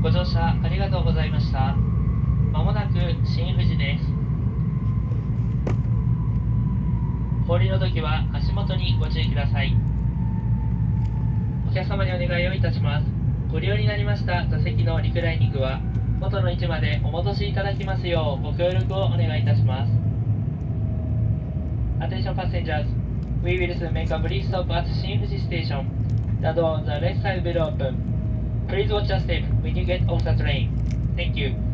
ご乗車ありがとうございました。まもなく新富士です。降りの時は足元にご注意ください。お客様にお願いをいたします。ご利用になりました座席のリクライニングは元の位置までお戻しいただきますようご協力をお願いいたします。Attention passengers, we will soon make a brief stop at Shinfuji Station. The door on the left side will open. Please watch your step when you get off the train. Thank you.